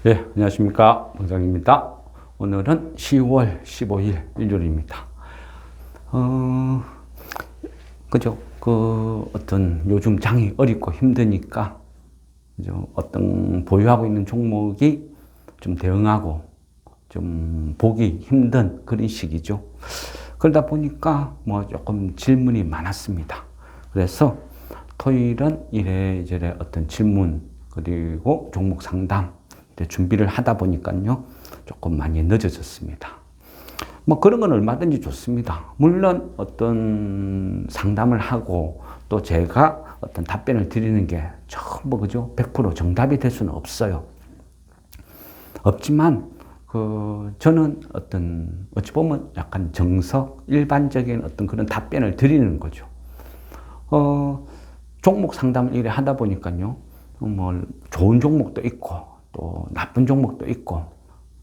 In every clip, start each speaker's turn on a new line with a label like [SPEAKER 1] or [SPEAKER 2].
[SPEAKER 1] 예, 안녕하십니까. 봉장입니다. 오늘은 10월 15일 일요일입니다. 그죠? 어떤 요즘 장이 어렵고 힘드니까, 그죠? 어떤 보유하고 있는 종목이 좀 대응하고 좀 보기 힘든 그런 시기죠. 그러다 보니까 뭐 조금 질문이 많았습니다. 그래서 토요일은 이래저래 어떤 질문, 그리고 종목 상담, 준비를 하다 보니까요, 조금 많이 늦어졌습니다. 뭐 그런 건 얼마든지 좋습니다. 물론 어떤 상담을 하고 또 제가 어떤 답변을 드리는 게 전부 그죠? 100% 정답이 될 수는 없어요. 없지만 저는 어떤 어찌 보면 약간 정석, 일반적인 어떤 그런 답변을 드리는 거죠. 종목 상담을 이래 하다 보니까요, 뭐 좋은 종목도 있고 또 나쁜 종목도 있고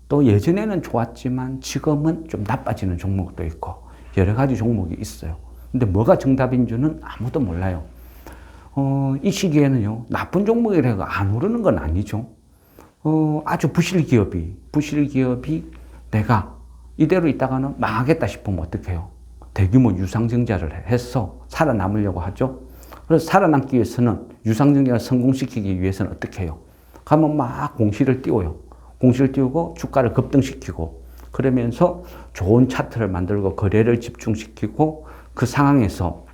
[SPEAKER 1] 또 예전에는 좋았지만 지금은 좀 나빠지는 종목도 있고 여러 가지 종목이 있어요. 근데 뭐가 정답인 줄은 아무도 몰라요. 이 시기에는요, 나쁜 종목이라고 안 오르는 건 아니죠. 아주 부실 기업이 내가 이대로 있다가는 망하겠다 싶으면 어떡해요? 대규모 유상증자를 해서 살아남으려고 하죠. 그래서 살아남기 위해서는 유상증자를 성공시키기 위해서는 어떻게 해요? 가면 막 공시를 띄워요. 공시를 띄우고 주가를 급등시키고 그러면서 좋은 차트를 만들고 거래를 집중시키고 그 상황에서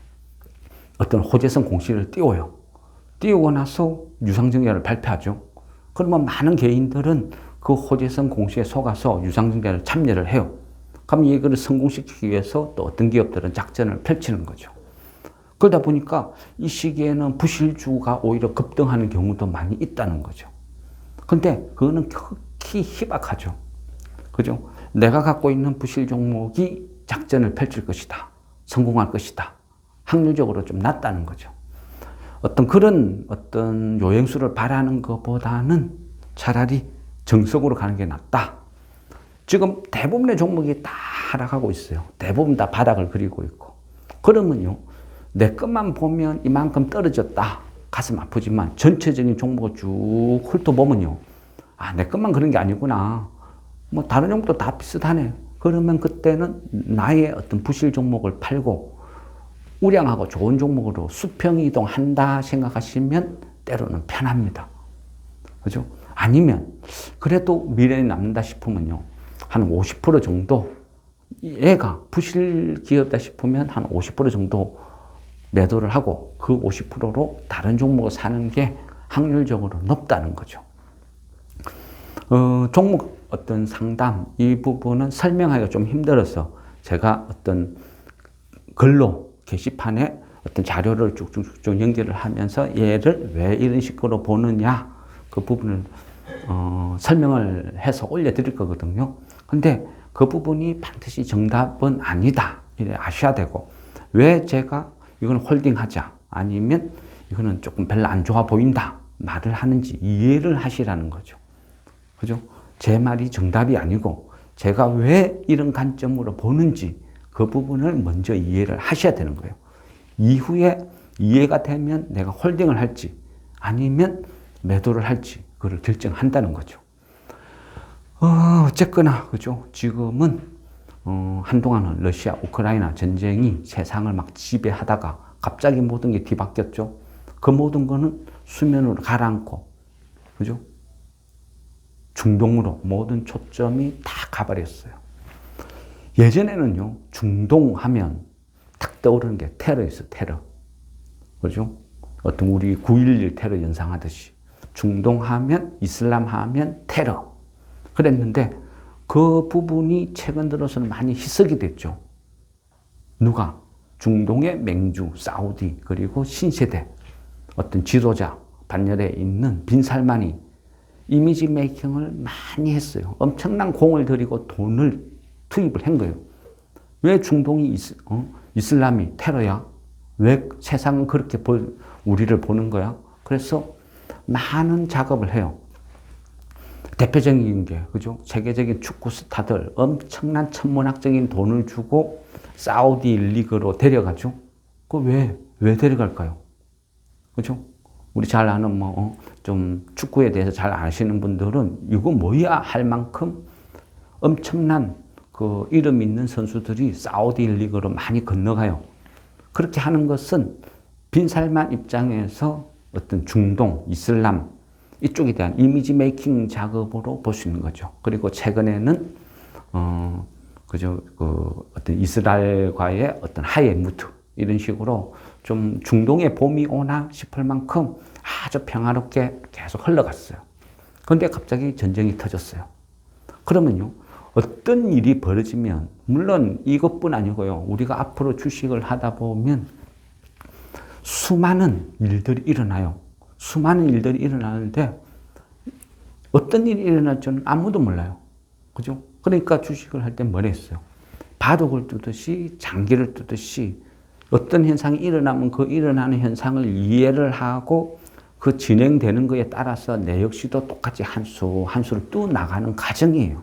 [SPEAKER 1] 어떤 호재성 공시를 띄워요. 띄우고 나서 유상증자를 발표하죠. 그러면 많은 개인들은 그 호재성 공시에 속아서 유상증자를 참여를 해요. 그럼 이거를 성공시키기 위해서 또 어떤 기업들은 작전을 펼치는 거죠. 그러다 보니까 이 시기에는 부실주가 오히려 급등하는 경우도 많이 있다는 거죠. 근데 그거는 극히 희박하죠. 그죠? 내가 갖고 있는 부실 종목이 작전을 펼칠 것이다. 성공할 것이다. 확률적으로 좀 낮다는 거죠. 그런 요행수를 바라는 것보다는 차라리 정석으로 가는 게 낫다. 지금 대부분의 종목이 다 하락하고 있어요. 대부분 다 바닥을 그리고 있고. 그러면요, 내 것만 보면 이만큼 떨어졌다. 가슴 아프지만 전체적인 종목을 쭉 훑어보면요, 내 것만 그런 게 아니구나. 뭐 다른 종목도 다 비슷하네. 그러면 그때는 나의 어떤 부실 종목을 팔고 우량하고 좋은 종목으로 수평 이동한다 생각하시면 때로는 편합니다. 그죠? 아니면 그래도 미래에 남는다 싶으면요, 한 50% 정도, 얘가 부실 기업이다 싶으면 한 50% 정도 매도를 하고 그 50%로 다른 종목을 사는 게 확률적으로 높다는 거죠. 종목 어떤 상담 이 부분은 설명하기가 좀 힘들어서 제가 어떤 글로 게시판에 어떤 자료를 쭉쭉쭉 연결을 하면서 얘를 왜 이런 식으로 보느냐 그 부분을 설명을 해서 올려드릴 거거든요. 근데 그 부분이 반드시 정답은 아니다. 이래 아셔야 되고, 왜 제가 이건 홀딩하자 아니면 이거는 조금 별로 안 좋아 보인다 말을 하는지 이해를 하시라는 거죠. 그죠? 제 말이 정답이 아니고 제가 왜 이런 관점으로 보는지 그 부분을 먼저 이해를 하셔야 되는 거예요. 이후에 이해가 되면 내가 홀딩을 할지 아니면 매도를 할지 그걸 결정한다는 거죠. 어쨌거나 그죠? 지금은 한동안은 러시아 우크라이나 전쟁이 세상을 막 지배하다가 갑자기 모든 게 뒤바뀌었죠. 그 모든 거는 수면으로 가라앉고, 그죠? 중동으로 모든 초점이 다 가버렸어요. 예전에는요, 중동하면 탁 떠오르는 게 테러였어요, 테러. 그죠? 어떤 우리 9.11 테러 연상하듯이. 중동하면, 이슬람하면 테러. 그랬는데, 그 부분이 최근 들어서는 많이 희석이 됐죠. 누가? 중동의 맹주, 사우디, 그리고 신세대, 어떤 지도자, 반열에 있는 빈살만이 이미지 메이킹을 많이 했어요. 엄청난 공을 들이고 돈을 투입을 한 거예요. 왜 중동이 이슬람이 테러야? 왜 세상은 그렇게 우리를 보는 거야? 그래서 많은 작업을 해요. 대표적인 게, 그죠? 세계적인 축구 스타들 엄청난 천문학적인 돈을 주고 사우디 리그로 데려가죠. 왜 데려갈까요? 그죠? 우리 잘 아는 좀 축구에 대해서 잘 아시는 분들은 이거 뭐야 할 만큼 엄청난 그 이름 있는 선수들이 사우디 리그로 많이 건너가요. 그렇게 하는 것은 빈살만 입장에서 어떤 중동, 이슬람 이쪽에 대한 이미지 메이킹 작업으로 볼 수 있는 거죠. 그리고 최근에는 어떤 이스라엘과의 어떤 하이무트 이런 식으로 좀 중동의 봄이 오나 싶을 만큼 아주 평화롭게 계속 흘러갔어요. 그런데 갑자기 전쟁이 터졌어요. 그러면요, 어떤 일이 벌어지면, 물론 이것뿐 아니고요, 우리가 앞으로 주식을 하다 보면 수많은 일들이 일어나요. 수많은 일들이 일어나는데 어떤 일이 일어날 줄은 아무도 몰라요. 그죠? 그러니까 주식을 할 때 뭘 했어요? 바둑을 두듯이 장기를 두듯이 어떤 현상이 일어나면 그 일어나는 현상을 이해를 하고 그 진행되는 거에 따라서 내 역시도 똑같이 한 수를 또 나가는 과정이에요.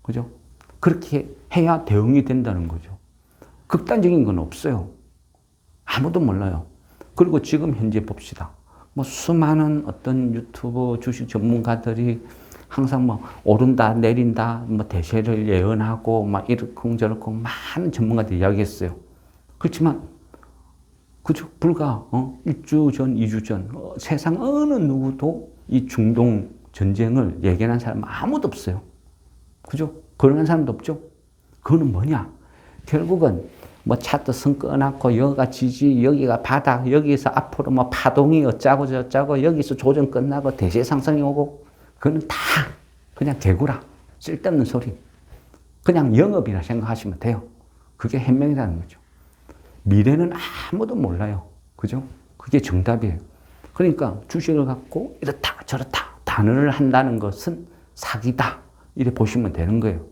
[SPEAKER 1] 그죠? 그렇게 해야 대응이 된다는 거죠. 극단적인 건 없어요. 아무도 몰라요. 그리고 지금 현재 봅시다. 수많은 어떤 유튜브 주식 전문가들이 항상 오른다, 내린다, 대세를 예언하고, 이렇쿵저렇쿵 많은 전문가들이 이야기했어요. 그렇지만, 그죠? 불과, 1주 전, 2주 전, 세상 어느 누구도 이 중동 전쟁을 예견한 사람 아무도 없어요. 그죠? 그런 사람도 없죠? 그거는 뭐냐? 결국은, 차트 선 꺼놨고, 여기가 지지, 여기가 바닥, 여기서 앞으로 파동이 어쩌고 저쩌고, 여기서 조정 끝나고, 대세 상승이 오고, 그거는 다 그냥 개구라, 쓸데없는 소리. 그냥 영업이라 생각하시면 돼요. 그게 현명이라는 거죠. 미래는 아무도 몰라요. 그죠? 그게 정답이에요. 그러니까 주식을 갖고 이렇다 저렇다 단언을 한다는 것은 사기다. 이렇게 보시면 되는 거예요.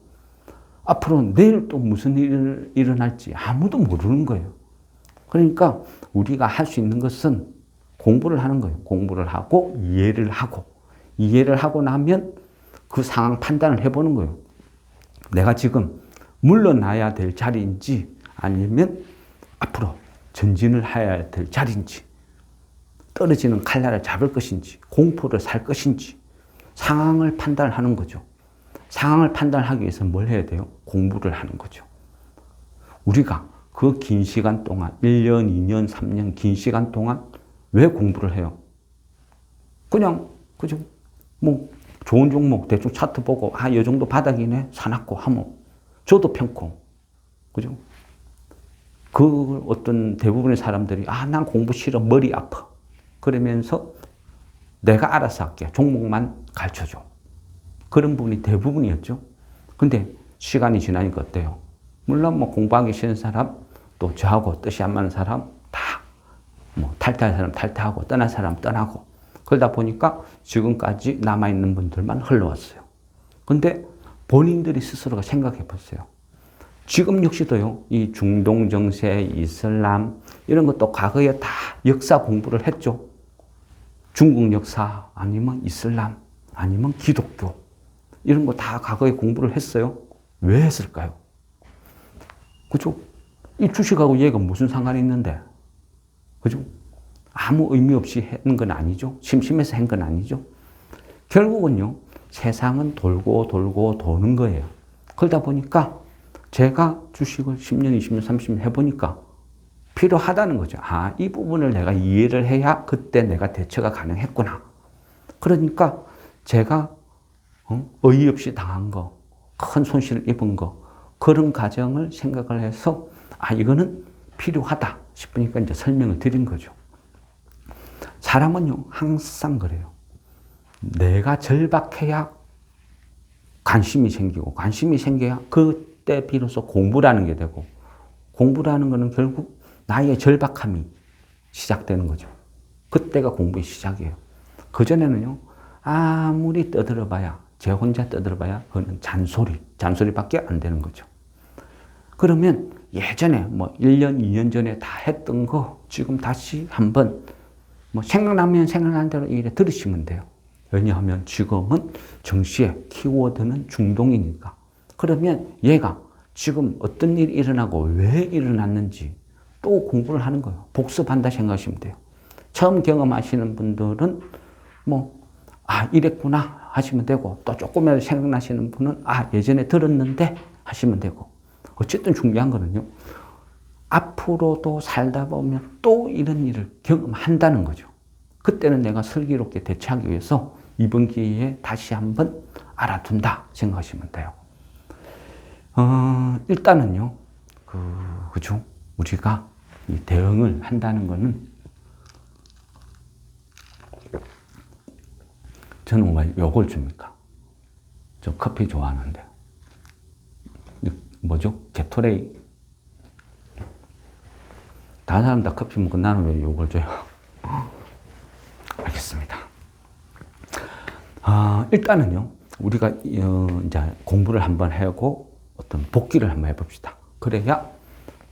[SPEAKER 1] 앞으로 내일 또 무슨 일이 일어날지 아무도 모르는 거예요. 그러니까 우리가 할 수 있는 것은 공부를 하는 거예요. 공부를 하고 이해를 하고 나면 그 상황 판단을 해보는 거예요. 내가 지금 물러나야 될 자리인지 아니면 앞으로 전진을 해야 될 자리인지, 떨어지는 칼날을 잡을 것인지, 공포를 살 것인지 상황을 판단하는 거죠. 상황을 판단하기 위해서 뭘 해야 돼요? 공부를 하는 거죠. 우리가 그 긴 시간 동안 1년, 2년, 3년 긴 시간 동안 왜 공부를 해요? 그냥 그죠? 좋은 종목 대충 차트 보고 이 정도 바닥이네 사놨고 하면 저도 편코 그죠? 그 어떤 대부분의 사람들이 난 공부 싫어 머리 아파 그러면서 내가 알아서 할게 종목만 가르쳐줘 그런 분이 대부분이었죠. 근데 시간이 지나니까 어때요? 물론 공부하기 싫은 사람 또 저하고 뜻이 안 맞는 사람 다 탈퇴할 사람 탈퇴하고 떠날 사람 떠나고 그러다 보니까 지금까지 남아있는 분들만 흘러왔어요. 근데 본인들이 스스로가 생각해 보세요. 지금 역시도요, 이 중동 정세, 이슬람, 이런 것도 과거에 다 역사 공부를 했죠. 중국 역사, 아니면 이슬람, 아니면 기독교. 이런 거 다 과거에 공부를 했어요. 왜 했을까요? 그죠? 이 주식하고 얘가 무슨 상관이 있는데? 그죠? 아무 의미 없이 한 건 아니죠. 심심해서 한 건 아니죠. 결국은요, 세상은 돌고 돌고 도는 거예요. 그러다 보니까 제가 주식을 10년, 20년, 30년 해보니까 필요하다는 거죠. 이 부분을 내가 이해를 해야 그때 내가 대처가 가능했구나. 그러니까 제가 어이없이 당한 거, 큰 손실을 입은 거, 그런 과정을 생각을 해서 이거는 필요하다 싶으니까 이제 설명을 드린 거죠. 사람은요, 항상 그래요. 내가 절박해야 관심이 생기고, 관심이 생겨야 그때 비로소 공부라는 게 되고, 공부라는 거는 결국 나의 절박함이 시작되는 거죠. 그때가 공부의 시작이에요. 그전에는요, 아무리 떠들어봐야, 제 혼자 떠들어봐야 그거는 잔소리밖에 안 되는 거죠. 그러면 예전에 1년, 2년 전에 다 했던 거 지금 다시 한번 생각나면 생각나는 대로 이래 들으시면 돼요. 왜냐하면 지금은 정시의 키워드는 중동이니까. 그러면 얘가 지금 어떤 일이 일어나고 왜 일어났는지 또 공부를 하는 거예요. 복습한다 생각하시면 돼요. 처음 경험하시는 분들은 뭐, 이랬구나 하시면 되고, 또 조금이라도 생각나시는 분은 예전에 들었는데 하시면 되고. 어쨌든 중요한 거는요, 앞으로도 살다 보면 또 이런 일을 경험한다는 거죠. 그때는 내가 슬기롭게 대처하기 위해서 이번 기회에 다시 한번 알아둔다 생각하시면 돼요. 일단은요, 그죠? 우리가 이 대응을 한다는 거는 저는 왜 요걸 줍니까? 저 커피 좋아하는데. 뭐죠? 게토레이. 다른 사람 다 커피 먹고 나는 왜 요걸 줘요? 알겠습니다. 일단은요, 우리가 이제 공부를 한번 하고 어떤 복기를 한번 해봅시다. 그래야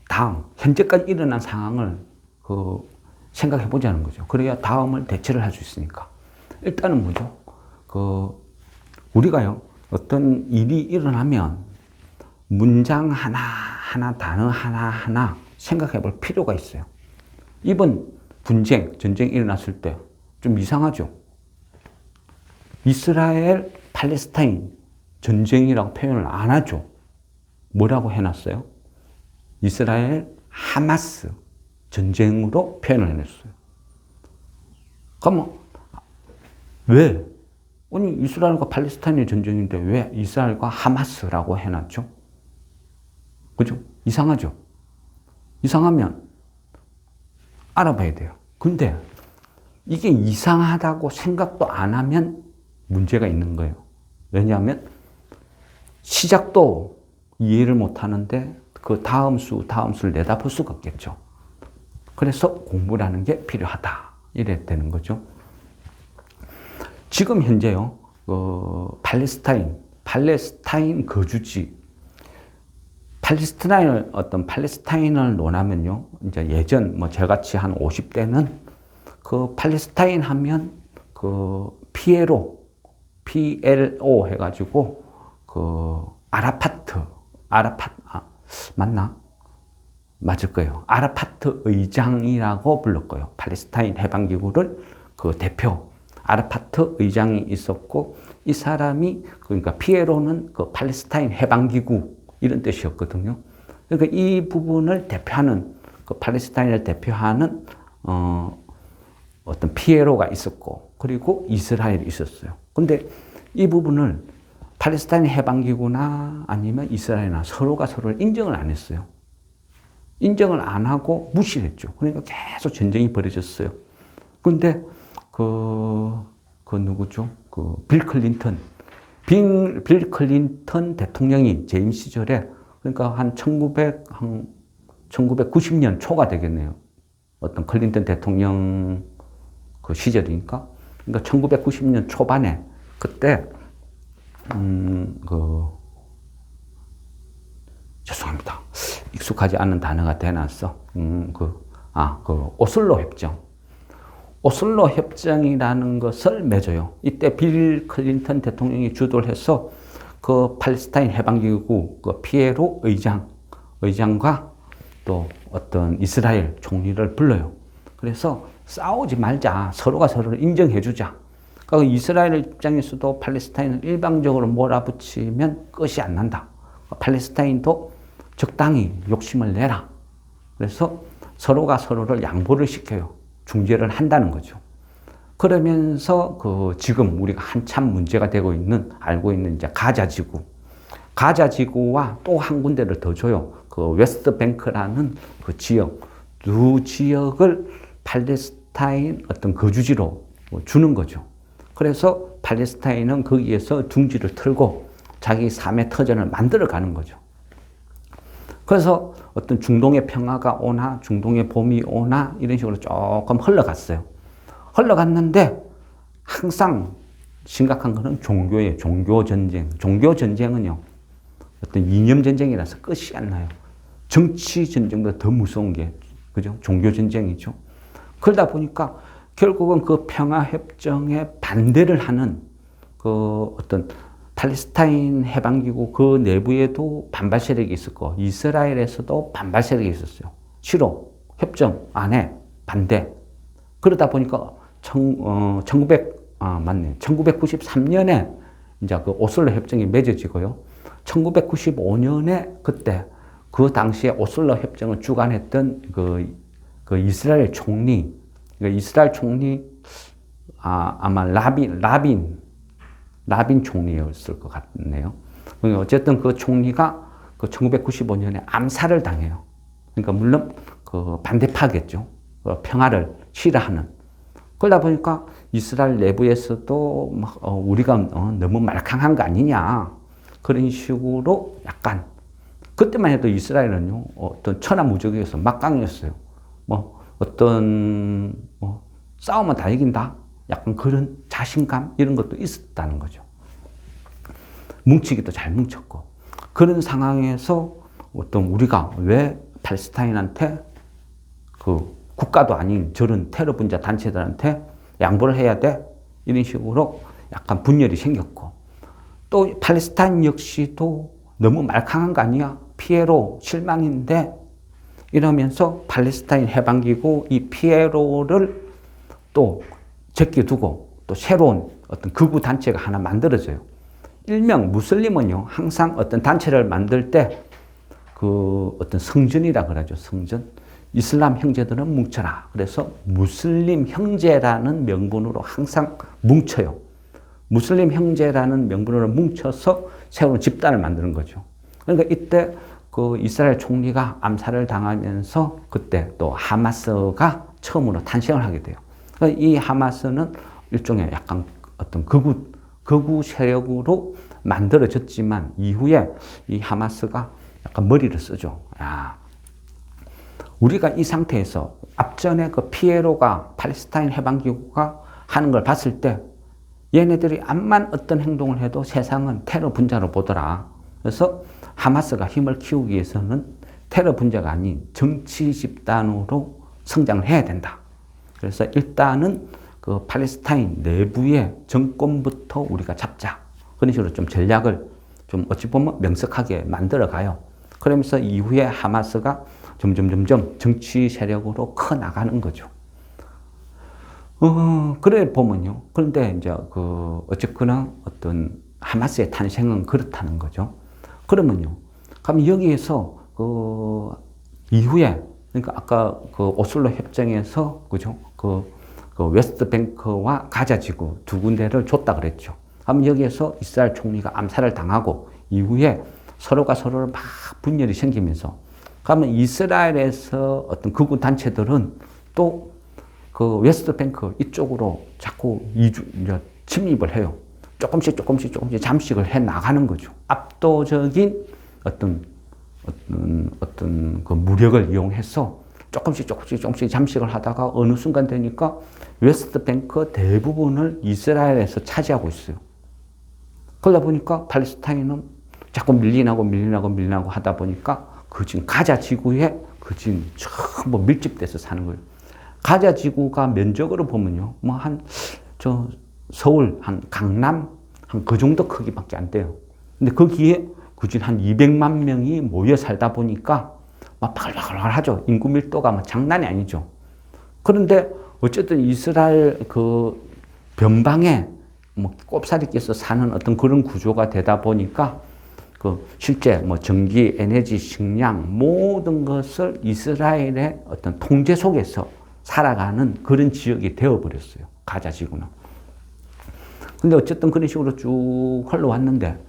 [SPEAKER 1] 다음, 현재까지 일어난 상황을 생각해 보자는 거죠. 그래야 다음을 대처를 할 수 있으니까. 일단은 뭐죠? 우리가요, 어떤 일이 일어나면 문장 하나, 단어 하나 생각해 볼 필요가 있어요. 이번 전쟁이 일어났을 때 좀 이상하죠? 이스라엘, 팔레스타인 전쟁이라고 표현을 안 하죠. 뭐라고 해놨어요? 이스라엘, 하마스 전쟁으로 표현을 해냈어요. 그러면 왜? 아니, 이스라엘과 팔레스타인의 전쟁인데 왜 이스라엘과 하마스라고 해놨죠? 그죠? 이상하죠? 이상하면 알아봐야 돼요. 근데 이게 이상하다고 생각도 안 하면 문제가 있는 거예요. 왜냐하면 시작도 이해를 못 하는데 그 다음 수를 내다볼 수가 없겠죠. 그래서 공부라는 게 필요하다. 이래 되는 거죠. 지금 현재요, 팔레스타인 거주지, 팔레스타인을 논하면요, 이제 예전, 저같이 한 50대는 팔레스타인 하면 PLO 해가지고, 맞나? 맞을 거예요. 아라파트 의장이라고 불렀고요. 팔레스타인 해방기구를 대표, 아라파트 의장이 있었고, 이 사람이, 그러니까 PLO는 팔레스타인 해방기구, 이런 뜻이었거든요. 그러니까 이 부분을 대표하는, 팔레스타인을 대표하는, 어떤 PLO가 있었고, 그리고 이스라엘이 있었어요. 근데 이 부분을 팔레스타인 해방기구나 아니면 이스라엘이나 서로가 서로를 인정을 안 했어요. 인정을 안 하고 무시를 했죠. 그러니까 계속 전쟁이 벌어졌어요. 근데 누구죠? 빌 클린턴 대통령이 재임 시절에, 그러니까 한 1990년 초가 되겠네요. 어떤 클린턴 대통령 시절이니까. 그러니까 1990년 초반에, 그때, 죄송합니다. 익숙하지 않은 단어가 대놨어. 오슬로 협정. 오슬로 협정이라는 것을 맺어요. 이때 빌 클린턴 대통령이 주도를 해서 팔레스타인 해방기구 PLO 의장과 또 어떤 이스라엘 총리를 불러요. 그래서 싸우지 말자. 서로가 서로를 인정해주자. 그러니까 이스라엘 입장에서도 팔레스타인을 일방적으로 몰아붙이면 끝이 안 난다. 팔레스타인도 적당히 욕심을 내라. 그래서 서로가 서로를 양보를 시켜요. 중재를 한다는 거죠. 그러면서 지금 우리가 한참 문제가 알고 있는 이제 가자지구와 또 한 군데를 더 줘요. 웨스트뱅크라는 지역, 두 지역을 팔레스타인 어떤 거주지로 주는 거죠. 그래서 팔레스타인은 거기에서 둥지를 틀고 자기 삶의 터전을 만들어 가는 거죠. 그래서 어떤 중동의 평화가 오나, 중동의 봄이 오나, 이런 식으로 조금 흘러갔어요. 흘러갔는데, 항상 심각한 거는 종교예요. 종교전쟁. 종교전쟁은요, 어떤 이념전쟁이라서 끝이 안 나요. 정치전쟁보다 더 무서운 게, 그죠? 종교전쟁이죠. 그러다 보니까 결국은 평화협정에 반대를 하는 어떤 팔레스타인 해방기구 그 내부에도 반발 세력이 있었고, 이스라엘에서도 반발 세력이 있었어요. 싫어. 협정 안 해. 반대. 그러다 보니까 1993년에 이제 그 오슬로 협정이 맺어지고요. 1995년에 그때 그 당시에 오슬로 협정을 주관했던 그 이스라엘 총리, 아마 라빈 총리였을 것 같네요. 어쨌든 그 총리가 그 1995년에 암살을 당해요. 그러니까 물론 그 반대파겠죠. 평화를 싫어하는. 그러다 보니까 이스라엘 내부에서도 우리가 너무 말캉한 거 아니냐. 그런 식으로 약간, 그때만 해도 이스라엘은요, 어떤 천하무적이어서 막강이었어요. 싸우면 다 이긴다. 약간 그런 자신감, 이런 것도 있었다는 거죠. 뭉치기도 잘 뭉쳤고. 그런 상황에서 어떤 우리가 왜 팔레스타인한테 그 국가도 아닌 저런 테러 분자 단체들한테 양보를 해야 돼? 이런 식으로 약간 분열이 생겼고, 또 팔레스타인 역시도 너무 말캉한 거 아니야? 피에로 실망인데, 이러면서 팔레스타인 해방기구 이 피에로를 또 제껴두고 또 새로운 어떤 극우 단체가 하나 만들어져요. 일명 무슬림은요, 항상 어떤 단체를 만들 때 그 어떤 성전이라 그러죠. 성전. 이슬람 형제들은 뭉쳐라. 그래서 무슬림 형제라는 명분으로 항상 뭉쳐요. 무슬림 형제라는 명분으로 뭉쳐서 새로운 집단을 만드는 거죠. 그러니까 이때 그 이스라엘 총리가 암살을 당하면서 그때 또 하마스가 처음으로 탄생을 하게 돼요. 그러니까 이 하마스는 일종의 약간 어떤 극우 세력으로 만들어졌지만 이후에 이 하마스가 약간 머리를 쓰죠. 우리가 이 상태에서 앞전에 그 피에로가 팔레스타인 해방기구가 하는 걸 봤을 때 얘네들이 암만 어떤 행동을 해도 세상은 테러 분자로 보더라. 그래서 하마스가 힘을 키우기 위해서는 테러 분자가 아닌 정치 집단으로 성장을 해야 된다. 그래서 일단은 그 팔레스타인 내부의 정권부터 우리가 잡자. 그런 식으로 좀 전략을 좀 어찌 보면 명석하게 만들어 가요. 그러면서 이후에 하마스가 점점 정치 세력으로 커 나가는 거죠. 그래 보면요. 그런데 이제 어쨌거나 어떤 하마스의 탄생은 그렇다는 거죠. 그러면요. 그럼 여기에서 이후에, 그러니까 아까 오슬로 협정에서, 그죠? 웨스트뱅크와 가자 지구 두 군데를 줬다 그랬죠. 그럼 여기에서 이스라엘 총리가 암살을 당하고 이후에 서로가 서로를 막 분열이 생기면서, 그러면 이스라엘에서 어떤 극우 단체들은 또 그 웨스트뱅크 이쪽으로 자꾸 이제 침입을 해요. 조금씩 잠식을 해 나가는 거죠. 압도적인 어떤 그 무력을 이용해서 조금씩 잠식을 하다가 어느 순간 되니까 웨스트뱅크 대부분을 이스라엘에서 차지하고 있어요. 그러다 보니까 팔레스타인은 자꾸 밀리나고 하다 보니까 그 지금 가자 지구에 그 지금 전부 밀집돼서 사는 거예요. 가자 지구가 면적으로 보면요, 서울, 강남, 그 정도 크기밖에 안 돼요. 근데 거기에 그중 한 200만 명이 모여 살다 보니까 막 바글바글하죠. 인구 밀도가 장난이 아니죠. 그런데 어쨌든 이스라엘 그 변방에 꼽사리 껴서 사는 어떤 그런 구조가 되다 보니까 실제 전기, 에너지, 식량 모든 것을 이스라엘의 어떤 통제 속에서 살아가는 그런 지역이 되어버렸어요. 가자 지구는. 근데 어쨌든 그런 식으로 쭉 흘러왔는데,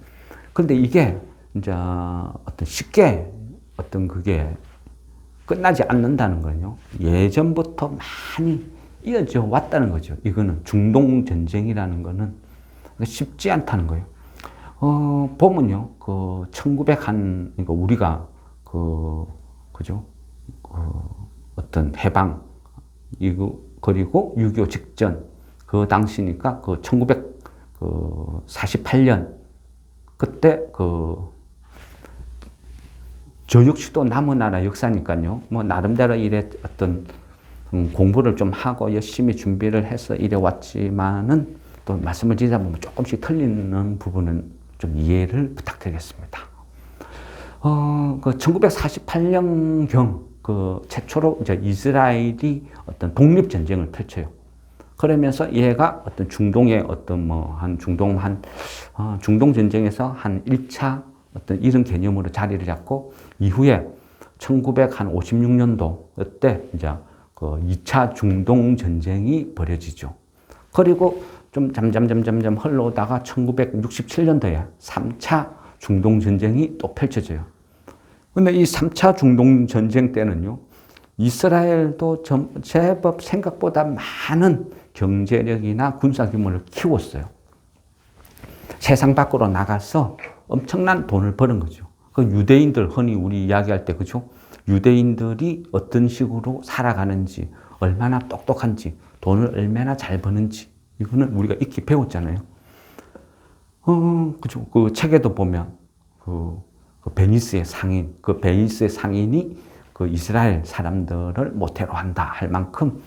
[SPEAKER 1] 근데 이게 이제 쉽게 그게 끝나지 않는다는 거요. 예전부터 많이 이어져 왔다는 거죠. 이거는 중동 전쟁이라는 거는 쉽지 않다는 거예요. 보면요, 1900 우리가 그죠? 어떤 해방, 그리고 6.25 직전, 그 당시니까 1948년, 그때 저 역시도 남은 나라 역사니까요. 나름대로 이래 어떤 공부를 좀 하고 열심히 준비를 해서 이래 왔지만은 또 말씀을 드리다 보면 조금씩 틀리는 부분은 좀 이해를 부탁드리겠습니다. 1948년경, 그 최초로 이제 이스라엘이 어떤 독립 전쟁을 펼쳐요. 그러면서 얘가 어떤 중동의 어떤 중동 전쟁에서 한 1차 어떤 이런 개념으로 자리를 잡고 이후에 1956년도 때 이제 그 2차 중동 전쟁이 벌어지죠. 그리고 좀 잠잠 흘러오다가 1967년도에 3차 중동 전쟁이 또 펼쳐져요. 근데 이 3차 중동 전쟁 때는요, 이스라엘도 제법 생각보다 많은 경제력이나 군사 규모를 키웠어요. 세상 밖으로 나가서 엄청난 돈을 버는 거죠. 그 유대인들, 흔히 우리 이야기할 때, 그죠? 유대인들이 어떤 식으로 살아가는지, 얼마나 똑똑한지, 돈을 얼마나 잘 버는지, 이거는 우리가 익히 배웠잖아요. 그죠? 그 책에도 보면, 그 베니스의 상인이 그 이스라엘 사람들을 모태로 한다 할 만큼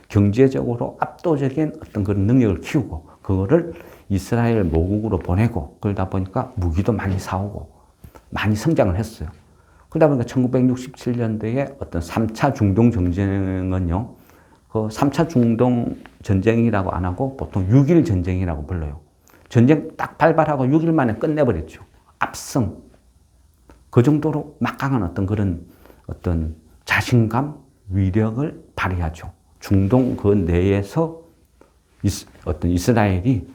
[SPEAKER 1] 경제적으로 압도적인 어떤 그런 능력을 키우고, 그거를 이스라엘 모국으로 보내고, 그러다 보니까 무기도 많이 사오고, 많이 성장을 했어요. 그러다 보니까 1967년도에 어떤 3차 중동 전쟁은요, 그 3차 중동 전쟁이라고 안 하고 보통 6.1 전쟁이라고 불러요. 전쟁 딱 발발하고 6일 만에 끝내버렸죠. 압승. 그 정도로 막강한 어떤 그런 어떤 자신감, 위력을 발휘하죠. 중동 그 내에서 어떤 이스라엘이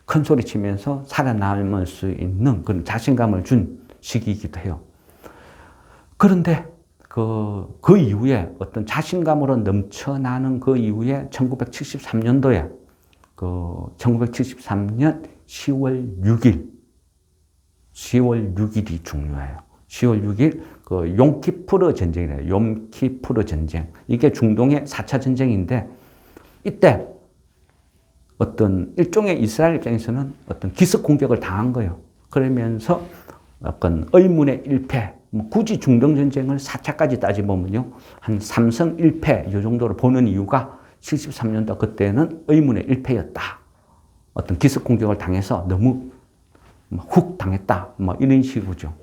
[SPEAKER 1] 큰 소리 치면서 살아남을 수 있는 그런 자신감을 준 시기이기도 해요. 그런데 그 이후에 어떤 자신감으로 넘쳐나는 그 이후에 1973년도에 1973년 10월 6일이 중요해요. 10월 6일 그 용키푸르 전쟁이래요. 용키푸르 전쟁. 이게 중동의 4차 전쟁인데 이때 어떤 일종의 이스라엘 입장에서는 어떤 기습 공격을 당한 거예요. 그러면서 약간 의문의 1패, 굳이 중동 전쟁을 4차까지 따지보면요, 한 3승 1패 이 정도로 보는 이유가 73년도 그때는 의문의 1패였다. 어떤 기습 공격을 당해서 너무 훅 당했다. 이런 식이죠.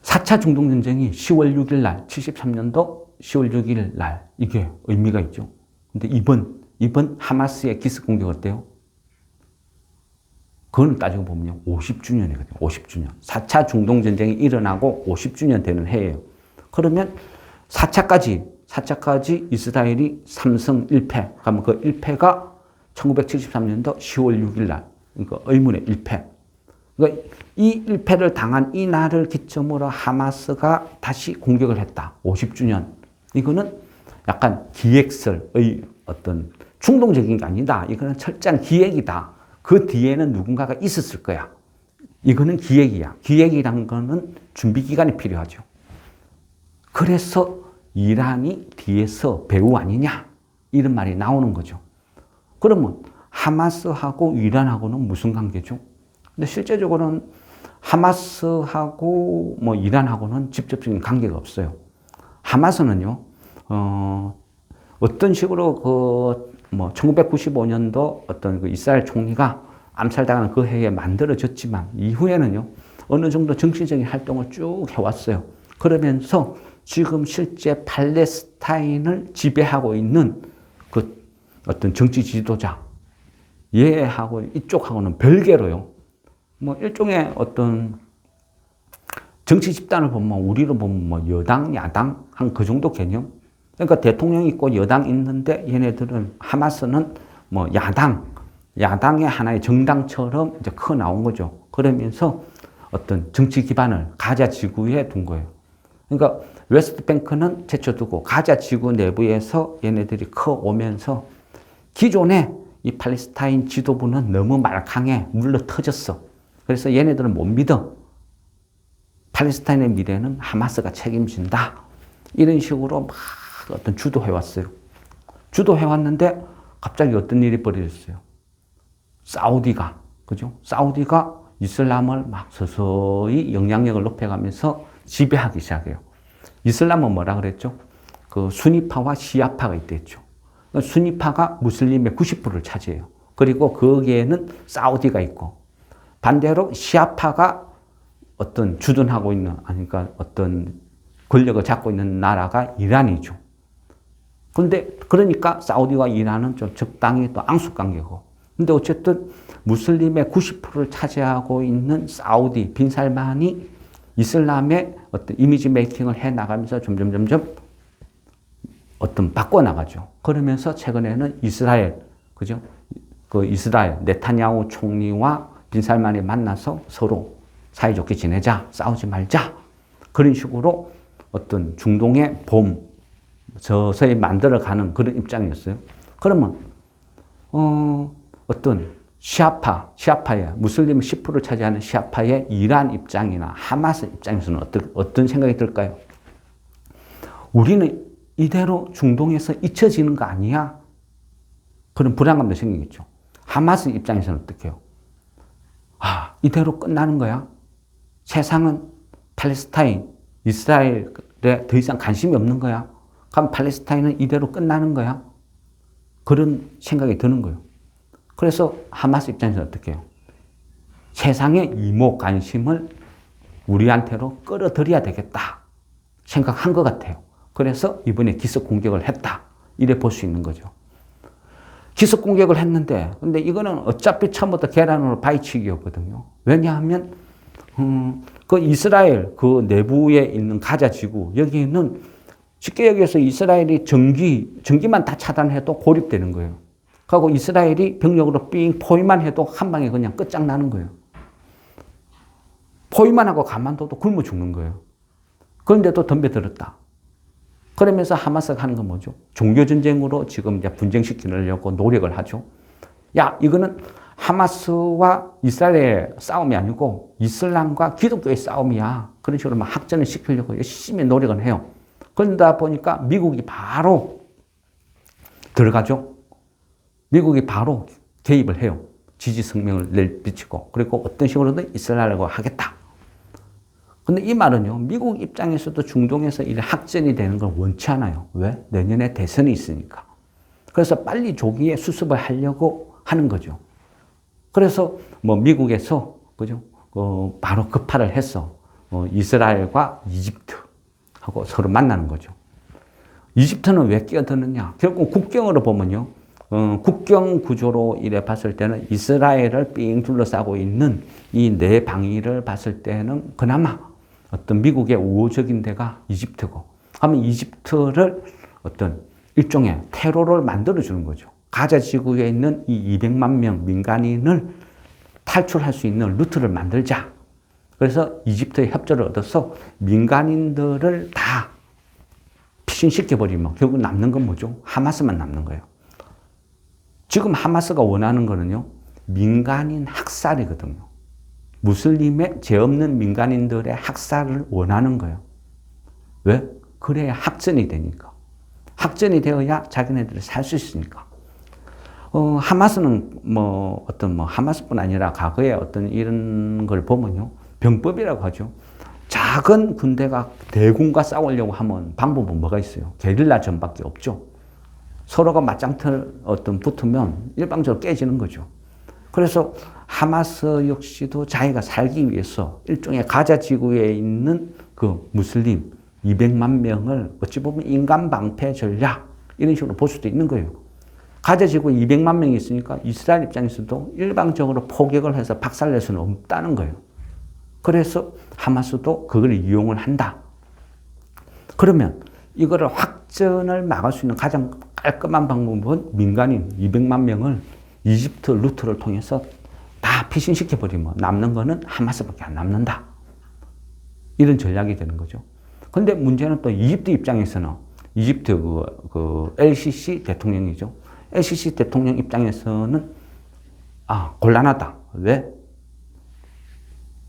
[SPEAKER 1] 4차 중동 전쟁이 10월 6일 날, 73년도 10월 6일 날, 이게 의미가 있죠. 근데 이번 하마스의 기습 공격 어때요? 그건 따지고 보면요, 50주년이거든요. 50주년. 4차 중동 전쟁이 일어나고 50주년 되는 해예요. 그러면 4차까지 이스라엘이 3승 1패. 그러면 그 1패가 1973년도 10월 6일 날. 그러니까 의문의 1패. 그러니까 이 1패를 당한 이 날을 기점으로 하마스가 다시 공격을 했다. 50주년. 이거는 약간 기획설의 어떤 충동적인 게 아니다. 이거는 철저한 기획이다. 그 뒤에는 누군가가 있었을 거야. 이거는 기획이야. 기획이란 거는 준비 기간이 필요하죠. 그래서 이란이 뒤에서 배후 아니냐? 이런 말이 나오는 거죠. 그러면 하마스하고 이란하고는 무슨 관계죠? 근데 실제적으로는 하마스하고 이란하고는 직접적인 관계가 없어요. 하마스는요, 어떤 식으로 1995년도 어떤 그 이스라엘 총리가 암살당하는 그 해에 만들어졌지만 이후에는요, 어느 정도 정치적인 활동을 쭉 해왔어요. 그러면서 지금 실제 팔레스타인을 지배하고 있는 그 어떤 정치 지도자, 얘하고 이쪽하고는 별개로요, 일종의 어떤 정치 집단을 보면 우리로 보면 여당, 야당 한 그 정도 개념. 그러니까 대통령이 있고 여당 있는데 얘네들은 하마스는 야당의 하나의 정당처럼 이제 커 나온 거죠. 그러면서 어떤 정치 기반을 가자 지구에 둔 거예요. 그러니까 웨스트뱅크는 제쳐두고 가자 지구 내부에서 얘네들이 커 오면서 기존에 이 팔레스타인 지도부는 너무 말캉해 물러 터졌어. 그래서 얘네들은 못 믿어. 팔레스타인의 미래는 하마스가 책임진다. 이런 식으로 막 어떤 주도해왔어요. 주도해왔는데 갑자기 어떤 일이 벌어졌어요. 사우디가, 그죠? 사우디가 이슬람을 막 서서히 영향력을 높여가면서 지배하기 시작해요. 이슬람은 뭐라 그랬죠? 그 수니파와 시아파가 있댔죠. 수니파가 무슬림의 90%를 차지해요. 그리고 거기에는 사우디가 있고, 반대로 시아파가 어떤 주둔하고 있는, 그러니까 어떤 권력을 잡고 있는 나라가 이란이죠. 근데 그러니까 사우디와 이란은 좀 적당히 또 앙숙관계고. 근데 어쨌든 무슬림의 90%를 차지하고 있는 사우디, 빈 살만이 이슬람의 어떤 이미지 메이킹을 해 나가면서 점점 어떤 바꿔나가죠. 그러면서 최근에는 이스라엘, 그죠? 그 이스라엘, 네타냐후 총리와 빈 살만이 만나서 서로 사이좋게 지내자, 싸우지 말자. 그런 식으로 어떤 중동의 봄, 서서히 만들어가는 그런 입장이었어요. 그러면, 어떤 시아파의, 무슬림 10%를 차지하는 시아파의 이란 입장이나 하마스 입장에서는 어떤 생각이 들까요? 우리는 이대로 중동에서 잊혀지는 거 아니야? 그런 불안감도 생기겠죠. 하마스 입장에서는 어떻게 해요? 아, 이대로 끝나는 거야? 세상은 팔레스타인, 이스라엘에 더 이상 관심이 없는 거야? 그럼 팔레스타인은 이대로 끝나는 거야? 그런 생각이 드는 거예요. 그래서 하마스 입장에서는 어떻게 해요? 세상의 이목 관심을 우리한테로 끌어들여야 되겠다 생각한 것 같아요. 그래서 이번에 기습 공격을 했다. 이래 볼 수 있는 거죠. 기습 공격을 했는데, 근데 이거는 어차피 처음부터 계란으로 바위치기였거든요. 왜냐하면, 그 이스라엘 그 내부에 있는 가자 지구, 여기는 쉽게 얘기해서 이스라엘이 전기만 다 차단해도 고립되는 거예요. 그리고 이스라엘이 병력으로 삥 포위만 해도 한 방에 그냥 끝장나는 거예요. 포위만 하고 가만둬도 굶어 죽는 거예요. 그런데도 덤벼들었다. 그러면서 하마스가 하는 건 뭐죠? 종교전쟁으로 지금 이제 분쟁시키려고 노력을 하죠. 야, 이거는 하마스와 이스라엘의 싸움이 아니고 이슬람과 기독교의 싸움이야. 그런 식으로 막 확전을 시키려고 열심히 노력을 해요. 그러다 보니까 미국이 바로 들어가죠. 미국이 바로 개입을 해요. 지지 성명을 내비치고. 그리고 어떤 식으로든 이스라엘과 하겠다. 근데 이 말은요, 미국 입장에서도 중동에서 이 확전이 되는 걸 원치 않아요. 왜? 내년에 대선이 있으니까. 그래서 빨리 조기에 수습을 하려고 하는 거죠. 그래서 뭐 미국에서, 그죠? 바로 급파를 해서 이스라엘과 이집트하고 서로 만나는 거죠. 이집트는 왜 끼어드느냐? 결국 국경으로 보면요. 국경 구조로 이래 봤을 때는 이스라엘을 삥 둘러싸고 있는 이 네 방위를 봤을 때는 그나마 어떤 미국의 우호적인 데가 이집트고, 하면 이집트를 어떤 일종의 테러를 만들어주는 거죠. 가자 지구에 있는 이 200만 명 민간인을 탈출할 수 있는 루트를 만들자. 그래서 이집트의 협조를 얻어서 민간인들을 다 피신시켜버리면 결국 남는 건 뭐죠? 하마스만 남는 거예요. 지금 하마스가 원하는 거는요, 민간인 학살이거든요. 무슬림의 죄 없는 민간인들의 학살을 원하는 거예요. 왜? 그래야 학전이 되니까. 학전이 되어야 자기네들이 살 수 있으니까. 하마스는 하마스뿐 아니라 과거에 어떤 이런 걸 보면요, 병법이라고 하죠. 작은 군대가 대군과 싸우려고 하면 방법은 뭐가 있어요? 게릴라 전밖에 없죠. 서로가 맞짱틀 붙으면 일방적으로 깨지는 거죠. 그래서 하마스 역시도 자기가 살기 위해서 일종의 가자 지구에 있는 그 무슬림 200만 명을 어찌 보면 인간 방패 전략 이런 식으로 볼 수도 있는 거예요. 가자 지구에 200만 명이 있으니까 이스라엘 입장에서도 일방적으로 포격을 해서 박살낼 수는 없다는 거예요. 그래서 하마스도 그걸 이용을 한다. 그러면 이거를 확전을 막을 수 있는 가장 깔끔한 방법은 민간인 200만 명을 이집트 루트를 통해서 다 피신시켜버리면 남는 거는 하마스밖에 안 남는다. 이런 전략이 되는 거죠. 근데 문제는 또 이집트 입장에서는 이집트 그 LCC 대통령이죠. LCC 대통령 입장에서는 곤란하다. 왜?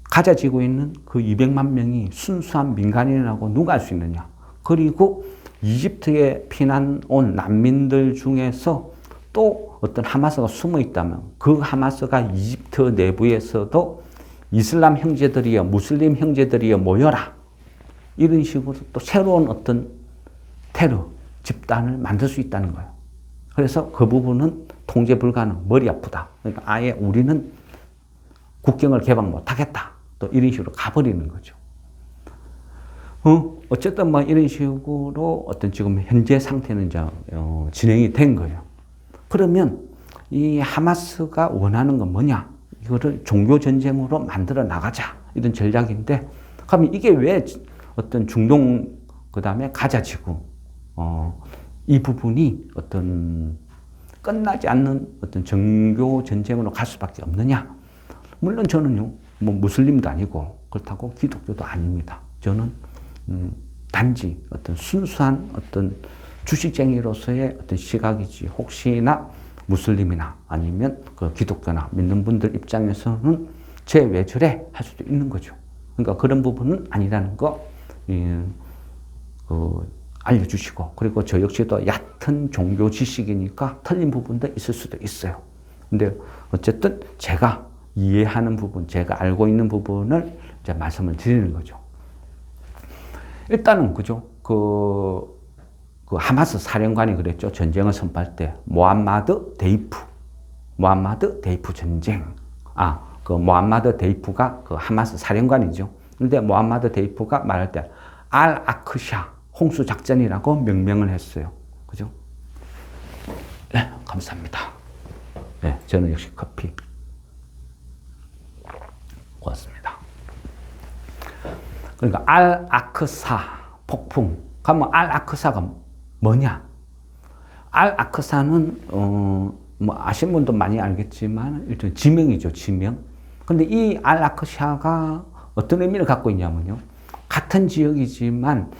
[SPEAKER 1] 가자 지구에 있는 그 200만 명이 순수한 민간인이라고 누가 알 수 있느냐. 그리고 이집트에 피난 온 난민들 중에서 또 어떤 하마스가 숨어 있다면 그 하마스가 이집트 내부에서도 이슬람 형제들이여 무슬림 형제들이여 모여라. 이런 식으로 또 새로운 어떤 테러 집단을 만들 수 있다는 거예요. 그래서 그 부분은 통제 불가능, 머리 아프다. 그러니까 아예 우리는 국경을 개방 못 하겠다. 또 이런 식으로 가버리는 거죠. 어쨌든 뭐 이런 식으로 어떤 지금 현재 상태는 이제 진행이 된 거예요. 그러면 이 하마스가 원하는 건 뭐냐? 이거를 종교 전쟁으로 만들어 나가자 이런 전략인데, 그러면 이게 왜 어떤 중동 그다음에 가자 지구 이 부분이 어떤 끝나지 않는 어떤 종교 전쟁으로 갈 수밖에 없느냐? 물론 저는요, 뭐 무슬림도 아니고 그렇다고 기독교도 아닙니다. 저는 단지 어떤 순수한 어떤 주식쟁이로서의 어떤 시각이지, 혹시나 무슬림이나 아니면 그 기독교나 믿는 분들 입장에서는 쟤 왜 저래 할 수도 있는 거죠. 그러니까 그런 부분은 아니라는 거 알려주시고, 그리고 저 역시도 얕은 종교 지식이니까 틀린 부분도 있을 수도 있어요. 근데 어쨌든 제가 이해하는 부분, 제가 알고 있는 부분을 이제 말씀을 드리는 거죠. 일단은 그죠. 그 하마스 사령관이 그랬죠. 전쟁을 선포할 때 모함마드 데이프 전쟁. 그 모함마드 데이프가 그 하마스 사령관이죠. 근데 모함마드 데이프가 말할 때 알 아크샤 홍수 작전이라고 명명을 했어요. 그죠? 네, 감사합니다. 네, 저는 역시 커피. 고맙습니다. 그러니까 알 아크사 폭풍. 그러면 알 아크사가 뭐냐? 알 아크사는 뭐 아시는 분도 많이 알겠지만 일단 지명이죠, 지명. 근데 이 알 아크샤가 어떤 의미를 갖고 있냐면요. 같은 지역이지만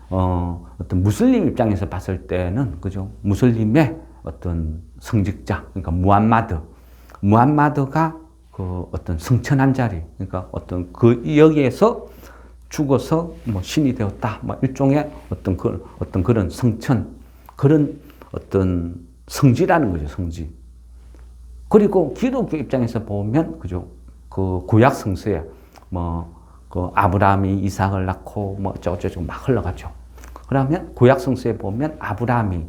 [SPEAKER 1] 어떤 무슬림 입장에서 봤을 때는 그죠? 무슬림의 어떤 성직자, 그러니까 무함마드가 그 어떤 성천한 자리, 그러니까 어떤 그 여기에서 죽어서 뭐 신이 되었다, 뭐 일종의 어떤 그런 성천, 그런 어떤 성지라는 거죠, 성지. 그리고 기독교 입장에서 보면 그죠? 그 구약 성서에 그 아브라함이 이삭을 낳고 뭐 어쩌고저쩌고 막 흘러가죠. 그러면 구약 성서에 보면 아브라함이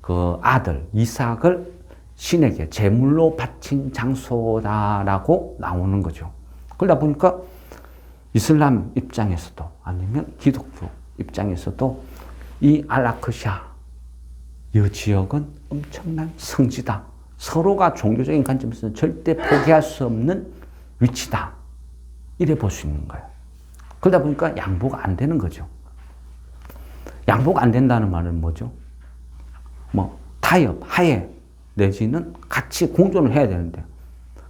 [SPEAKER 1] 그 아들 이삭을 신에게 제물로 바친 장소다라고 나오는 거죠. 그러다 보니까 이슬람 입장에서도 아니면 기독교 입장에서도 이 알라크샤 이 지역은 엄청난 성지다. 서로가 종교적인 관점에서는 절대 포기할 수 없는 위치다. 이래 볼 수 있는 거예요. 그러다 보니까 양보가 안 되는 거죠. 양보가 안 된다는 말은 뭐죠? 뭐 타협, 하해 내지는 같이 공존을 해야 되는데,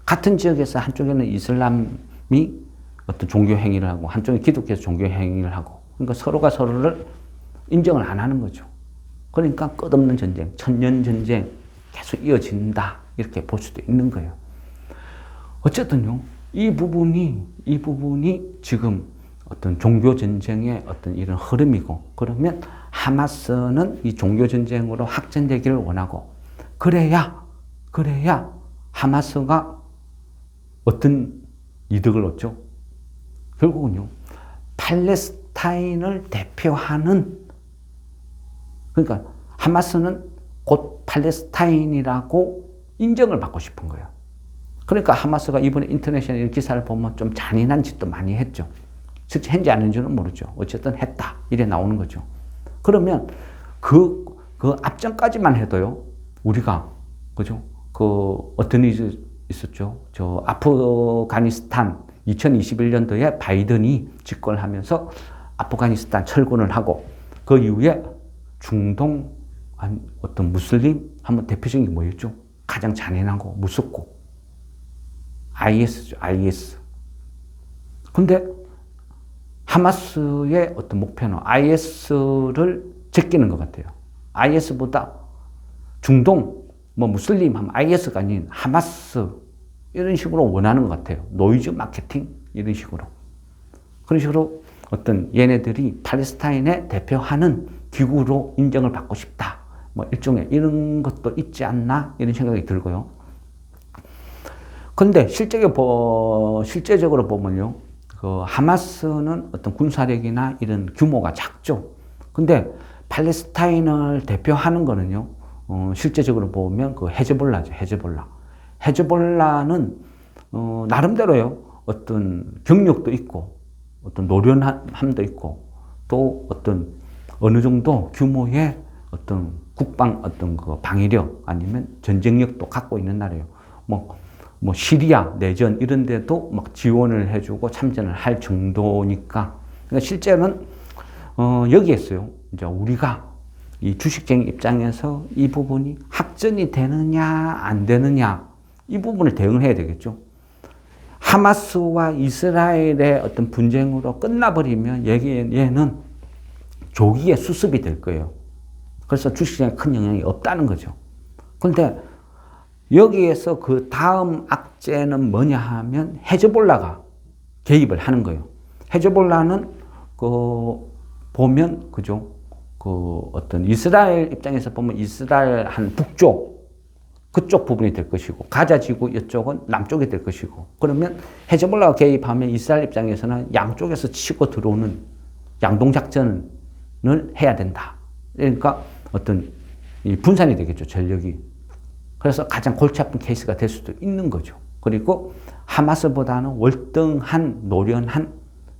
[SPEAKER 1] 같은 지역에서 한쪽에는 이슬람이 어떤 종교 행위를 하고 한쪽에 기독교에서 종교 행위를 하고, 그러니까 서로가 서로를 인정을 안 하는 거죠. 그러니까 끝없는 전쟁, 천년 전쟁 계속 이어진다 이렇게 볼 수도 있는 거예요. 어쨌든요, 이 부분이 지금 어떤 종교 전쟁의 어떤 이런 흐름이고, 그러면 하마스는 이 종교 전쟁으로 확전되기를 원하고, 그래야 하마스가 어떤 이득을 얻죠? 결국은요, 팔레스타인을 대표하는, 그러니까 하마스는 곧 팔레스타인이라고 인정을 받고 싶은 거예요. 그러니까 하마스가 이번에 인터내셔널 기사를 보면 좀 잔인한 짓도 많이 했죠. 실제 했는지 안 했는지는 모르죠. 어쨌든 했다. 이래 나오는 거죠. 그러면 그 앞전까지만 해도요, 우리가, 그죠? 어떤 일이 있었죠? 아프가니스탄 2021년도에 바이든이 집권을 하면서 아프가니스탄 철군을 하고, 그 이후에 중동 어떤 무슬림 한번 대표적인 게 뭐였죠? 가장 잔인하고 무섭고 IS죠, IS. 근데 하마스의 어떤 목표는 IS를 제끼는 것 같아요. IS보다 중동, 무슬림 하면 IS가 아닌 하마스, 이런 식으로 원하는 것 같아요. 노이즈 마케팅, 이런 식으로. 그런 식으로 어떤 얘네들이 팔레스타인에 대표하는 기구로 인정을 받고 싶다. 일종의 이런 것도 있지 않나? 이런 생각이 들고요. 근데 실제적으로 보면요, 하마스는 어떤 군사력이나 이런 규모가 작죠. 근데 팔레스타인을 대표하는 거는요, 실제적으로 보면 헤즈볼라죠, 헤즈볼라는 나름대로요, 어떤 경력도 있고, 어떤 노련함도 있고, 또 어떤 어느 정도 규모의 어떤 국방 어떤 그 방위력 아니면 전쟁력도 갖고 있는 나라예요. 뭐 시리아 내전 이런 데도 막 지원을 해주고 참전을 할 정도니까. 그러니까 실제는 여기에서요. 이제 우리가 이 주식쟁이 입장에서 이 부분이 확전이 되느냐 안 되느냐 이 부분을 대응을 해야 되겠죠. 하마스와 이스라엘의 어떤 분쟁으로 끝나버리면 얘는 조기에 수습이 될 거예요. 그래서 주식시장에 큰 영향이 없다는 거죠. 그런데 여기에서 그 다음 악재는 뭐냐 하면 헤즈볼라가 개입을 하는 거예요. 헤즈볼라는 보면 그죠? 어떤 이스라엘 입장에서 보면 이스라엘 한 북쪽 그쪽 부분이 될 것이고 가자 지구 이쪽은 남쪽이 될 것이고 그러면 헤즈볼라가 개입하면 이스라엘 입장에서는 양쪽에서 치고 들어오는 양동 작전을 해야 된다. 그러니까 어떤 분산이 되겠죠, 전력이. 그래서 가장 골치 아픈 케이스가 될 수도 있는 거죠. 그리고 하마스보다는 월등한 노련한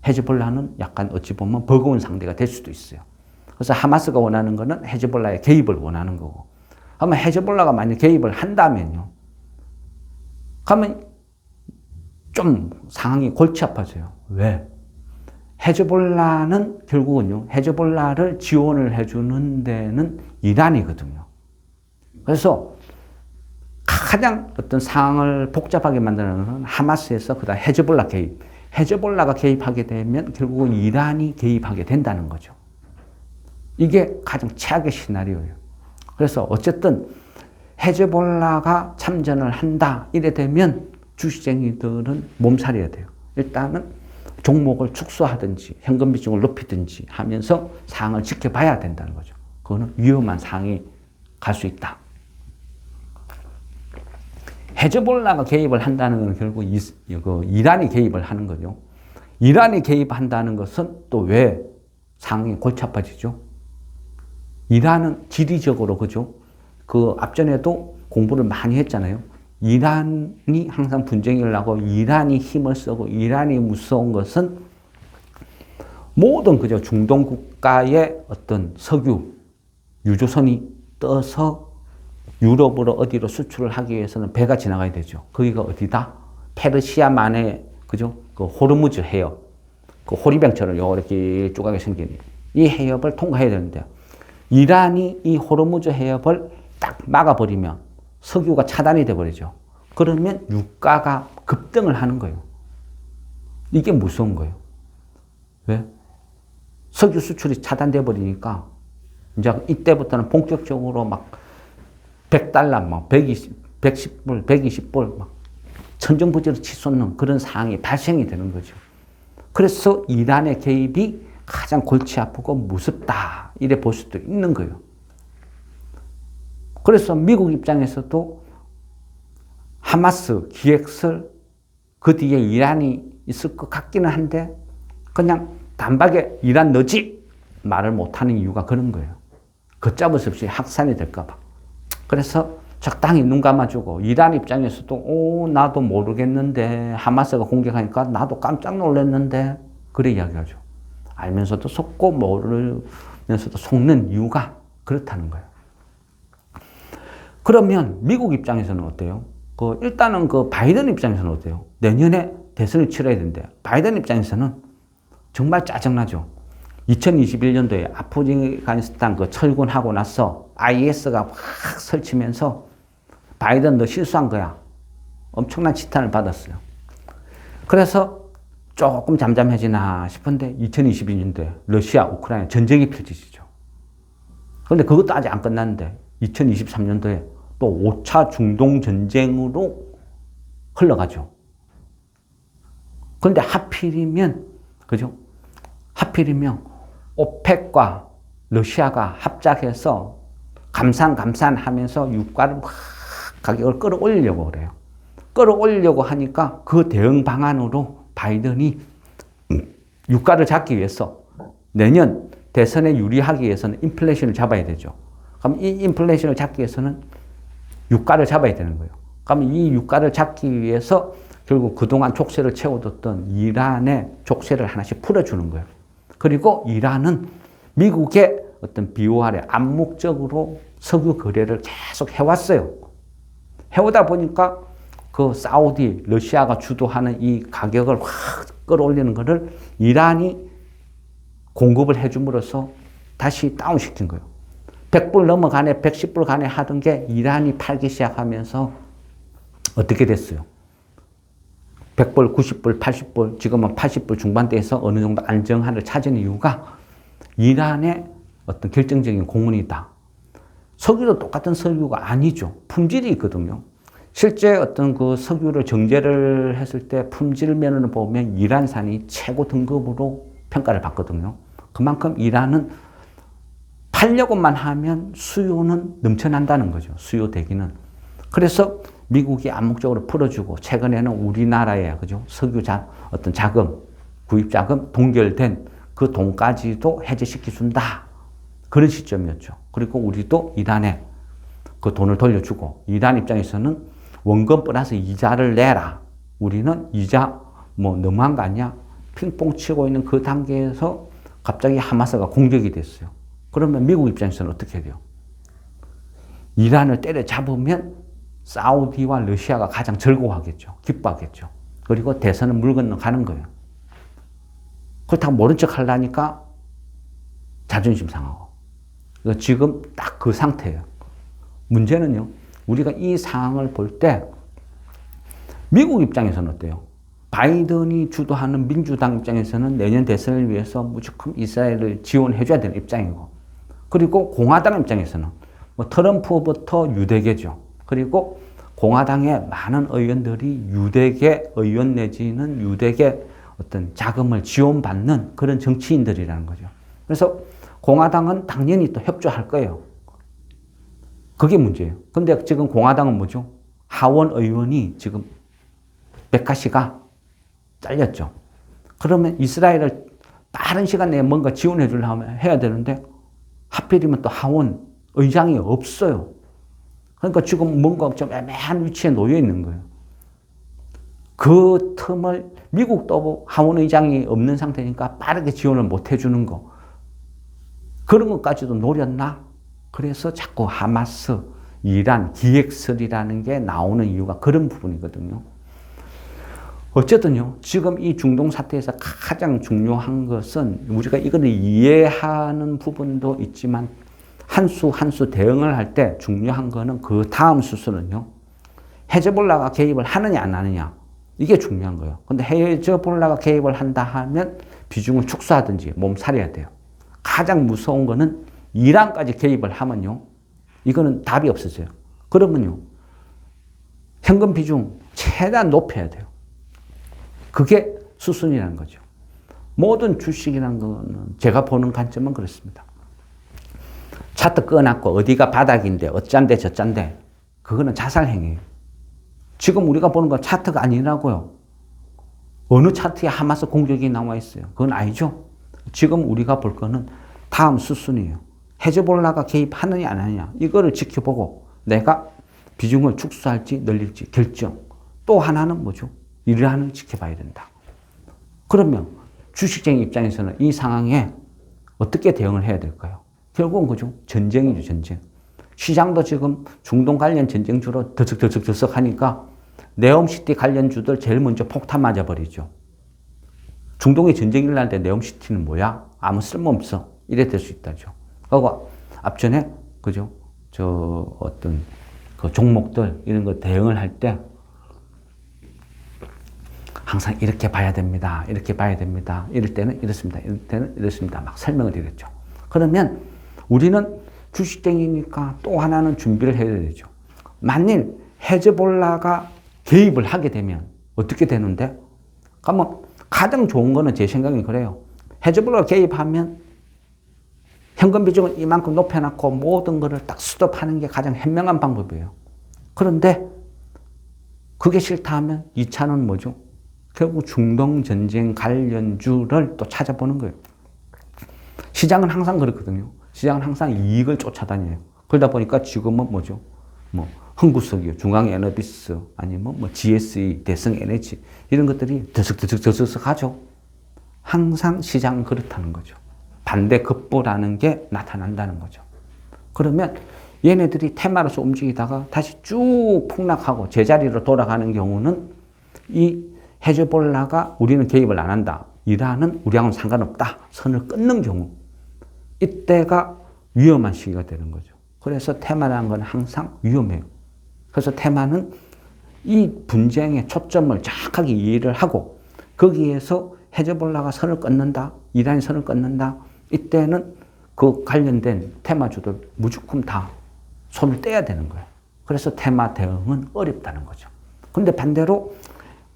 [SPEAKER 1] 헤즈볼라는 약간 어찌 보면 버거운 상대가 될 수도 있어요. 그래서 하마스가 원하는 거는 헤즈볼라의 개입을 원하는 거고. 그러면 헤즈볼라가 만약 개입을 한다면요. 그러면 좀 상황이 골치 아파져요. 왜? 헤즈볼라는 결국은요. 헤즈볼라를 지원을 해주는 데는 이란이거든요. 그래서 가장 어떤 상황을 복잡하게 만드는 것은 하마스에서 그다음 헤즈볼라 개입. 헤즈볼라가 개입하게 되면 결국은 이란이 개입하게 된다는 거죠. 이게 가장 최악의 시나리오예요. 그래서 어쨌든 헤즈볼라가 참전을 한다 이래 되면 주식쟁이들은 몸살이어야 돼요. 일단은 종목을 축소하든지 현금 비중을 높이든지 하면서 상황을 지켜봐야 된다는 거죠. 그거는 위험한 상황이 갈 수 있다. 헤즈볼라가 개입을 한다는 것은 결국 이란이 개입을 하는 거죠. 이란이 개입한다는 것은 또 왜 상황이 골치 아파지죠? 이란은 지리적으로 그죠? 그 앞전에도 공부를 많이 했잖아요. 이란이 항상 분쟁이 일어나고 이란이 힘을 쓰고 이란이 무서운 것은 모든 그죠? 중동 국가의 어떤 석유 유조선이 떠서 유럽으로 어디로 수출을 하기 위해서는 배가 지나가야 되죠. 거기가 어디다? 페르시아만의 그죠? 그 호르무즈 해협, 그 호리병처럼 이렇게 쪼가게 생긴 이 해협을 통과해야 되는데 이란이 이 호르무즈 해협을 딱 막아버리면 석유가 차단이 돼버리죠. 그러면 유가가 급등을 하는 거예요. 이게 무서운 거예요. 왜? 석유 수출이 차단돼 버리니까 이제 이때부터는 본격적으로 막 $100, 막 110불, 120불, 막 천정부지로 치솟는 그런 상황이 발생이 되는 거죠. 그래서 이란의 개입이 가장 골치 아프고 무섭다. 이래 볼 수도 있는 거예요. 그래서 미국 입장에서도 하마스 기획설 그 뒤에 이란이 있을 것 같기는 한데 그냥 단박에 이란 너지 말을 못하는 이유가 그런 거예요. 걷잡을 수 없이 확산이 될까 봐. 그래서 적당히 눈 감아주고 이란 입장에서도 나도 모르겠는데 하마스가 공격하니까 나도 깜짝 놀랐는데 그래 이야기하죠. 알면서도 속고 모르면서도 속는 이유가 그렇다는 거예요. 그러면 미국 입장에서는 어때요? 일단은 바이든 입장에서는 어때요? 내년에 대선을 치러야 되는데 바이든 입장에서는 정말 짜증나죠. 2021년도에 아프가니스탄 철군하고 나서 IS가 확 설치면서 바이든 너 실수한 거야. 엄청난 지탄을 받았어요. 그래서 조금 잠잠해지나 싶은데 2022년도에 러시아, 우크라이나 전쟁이 펼쳐지죠. 그런데 그것도 아직 안 끝났는데 2023년도에 또 5차 중동 전쟁으로 흘러가죠. 그런데 하필이면 그죠? 하필이면 오펙과 러시아가 합작해서 감산하면서 유가를 막 가격을 끌어올리려고 그래요. 끌어올리려고 하니까 그 대응 방안으로 바이든이 유가를 잡기 위해서 내년 대선에 유리하기 위해서는 인플레이션을 잡아야 되죠. 그럼 이 인플레이션을 잡기 위해서는 유가를 잡아야 되는 거예요. 그럼 이 유가를 잡기 위해서 결국 그동안 족쇄를 채워뒀던 이란의 족쇄를 하나씩 풀어주는 거예요. 그리고 이란은 미국의 어떤 비호 아래 암묵적으로 석유 거래를 계속 해왔어요. 해오다 보니까 그 사우디, 러시아가 주도하는 이 가격을 확 끌어올리는 것을 이란이 공급을 해줌으로써 다시 다운시킨 거예요. 100불 넘어가네, 110불 가네 하던 게 이란이 팔기 시작하면서 어떻게 됐어요? 100불, 90불, 80불, 지금은 80불 중반대에서 어느 정도 안정화를 찾은 이유가 이란의 어떤 결정적인 공헌이다. 석유도 똑같은 석유가 아니죠. 품질이 있거든요. 실제 어떤 그 석유를 정제를 했을 때 품질 면을 보면 이란산이 최고 등급으로 평가를 받거든요. 그만큼 이란은 팔려고만 하면 수요는 넘쳐난다는 거죠. 수요 대기는. 그래서 미국이 암묵적으로 풀어주고 최근에는 우리나라의 그죠 석유 어떤 자금, 구입 자금 동결된 그 돈까지도 해제시켜 준다. 그런 시점이었죠. 그리고 우리도 이란에 그 돈을 돌려주고 이란 입장에서는 원금 플러스 이자를 내라. 우리는 이자 뭐 너무한 거 아니야? 핑퐁 치고 있는 그 단계에서 갑자기 하마스가 공격이 됐어요. 그러면 미국 입장에서는 어떻게 돼요? 이란을 때려잡으면 사우디와 러시아가 가장 즐거워하겠죠. 기뻐하겠죠. 그리고 대선은 물 건너 가는 거예요. 그렇다고 모른 척 하려니까 자존심 상하고. 지금 딱 그 상태예요. 문제는요, 우리가 이 상황을 볼 때 미국 입장에서는 어때요? 바이든이 주도하는 민주당 입장에서는 내년 대선을 위해서 무조건 이스라엘을 지원해줘야 되는 입장이고, 그리고 공화당 입장에서는 뭐 트럼프부터 유대계죠. 그리고 공화당의 많은 의원들이 유대계 의원 내지는 유대계 어떤 자금을 지원받는 그런 정치인들이라는 거죠. 그래서 공화당은 당연히 또 협조할 거예요. 그게 문제예요. 근데 지금 공화당은 뭐죠? 하원 의원이 지금 메카시가 잘렸죠. 그러면 이스라엘을 빠른 시간 내에 뭔가 지원해 주려면 해야 되는데 하필이면 또 하원 의장이 없어요. 그러니까 지금 뭔가 좀 애매한 위치에 놓여 있는 거예요. 그 틈을 미국도 하원 의장이 없는 상태니까 빠르게 지원을 못 해주는 거. 그런 것까지도 노렸나? 그래서 자꾸 하마스, 이란, 기획설이라는 게 나오는 이유가 그런 부분이거든요. 어쨌든요, 지금 이 중동 사태에서 가장 중요한 것은 우리가 이거를 이해하는 부분도 있지만 한 수 대응을 할 때 중요한 거는 그 다음 수순은요, 헤즈볼라가 개입을 하느냐 안 하느냐, 이게 중요한 거예요. 근데 헤즈볼라가 개입을 한다 하면 비중을 축소하든지 몸살해야 돼요. 가장 무서운 거는 이란까지 개입을 하면요, 이거는 답이 없어져요. 그러면요, 현금 비중 최대한 높여야 돼요. 그게 수순이라는 거죠. 모든 주식이라는 거는 제가 보는 관점은 그렇습니다. 차트 꺼놨고 어디가 바닥인데 어짠데 저짠데 그거는 자살행위예요. 지금 우리가 보는 건 차트가 아니라고요. 어느 차트에 하마스 공격이 나와 있어요. 그건 아니죠. 지금 우리가 볼 거는 다음 수순이에요. 헤즈볼라가 개입하느냐 안 하느냐 이거를 지켜보고 내가 비중을 축소할지 늘릴지 결정. 또 하나는 뭐죠? 이란을 지켜봐야 된다. 그러면 주식쟁이 입장에서는 이 상황에 어떻게 대응을 해야 될까요? 결국은 그죠? 전쟁이죠, 전쟁. 시장도 지금 중동 관련 전쟁주로 들썩들썩 하니까 네옴시티 관련주들 제일 먼저 폭탄 맞아버리죠. 중동에 전쟁이 일어날 때 네옴시티는 뭐야? 아무 쓸모없어. 이래 될 수 있다죠. 그리고 앞전에, 그죠? 어떤 그 종목들, 이런 거 대응을 할 때 항상 이렇게 봐야 됩니다. 이렇게 봐야 됩니다. 이럴 때는 이렇습니다. 이럴 때는 이렇습니다. 막 설명을 드렸죠. 그러면 우리는 주식쟁이니까 또 하나는 준비를 해야 되죠. 만일 헤즈볼라가 개입을 하게 되면 어떻게 되는데? 그러면 가장 좋은 거는 제 생각엔 그래요. 헤즈볼라가 개입하면 현금 비중을 이만큼 높여놓고 모든 거를 딱 스톱하는 게 가장 현명한 방법이에요. 그런데 그게 싫다 하면 2차는 뭐죠? 결국 중동 전쟁 관련주를 또 찾아보는 거예요. 시장은 항상 그렇거든요. 시장은 항상 이익을 쫓아다녀요. 그러다 보니까 지금은 뭐죠? 뭐 흥구석유, 중앙에너비스, 아니면 뭐 GSE, 대성에너지 이런 것들이 더석더석 하죠. 항상 시장은 그렇다는 거죠. 반대급부라는 게 나타난다는 거죠. 그러면 얘네들이 테마로서 움직이다가 다시 쭉 폭락하고 제자리로 돌아가는 경우는 이 헤즈볼라가 우리는 개입을 안 한다. 이란은 우리하고는 상관없다. 선을 끊는 경우. 이때가 위험한 시기가 되는 거죠. 그래서 테마라는 건 항상 위험해요. 그래서 테마는 이 분쟁의 초점을 정확하게 이해를 하고 거기에서 헤즈볼라가 선을 끊는다. 이란이 선을 끊는다. 이때는 그 관련된 테마주들 무조건 다 손을 떼야 되는 거예요. 그래서 테마 대응은 어렵다는 거죠. 근데 반대로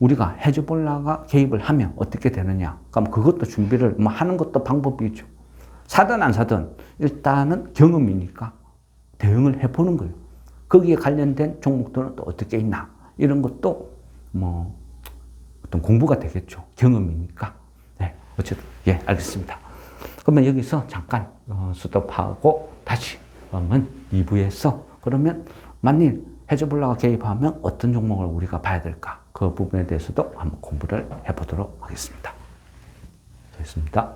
[SPEAKER 1] 우리가 헤즈볼라가 개입을 하면 어떻게 되느냐? 그럼 그것도 준비를 뭐 하는 것도 방법이 있죠. 사든 안 사든 일단은 경험이니까 대응을 해보는 거예요. 거기에 관련된 종목들은 또 어떻게 있나? 이런 것도 뭐 어떤 공부가 되겠죠. 경험이니까. 네, 어쨌든 예, 알겠습니다. 그러면 여기서 잠깐 스톱하고 다시 그러면 2부에서 그러면 만일 헤즈볼라가 개입하면 어떤 종목을 우리가 봐야 될까? 그 부분에 대해서도 한번 공부를 해보도록 하겠습니다. 됐습니다.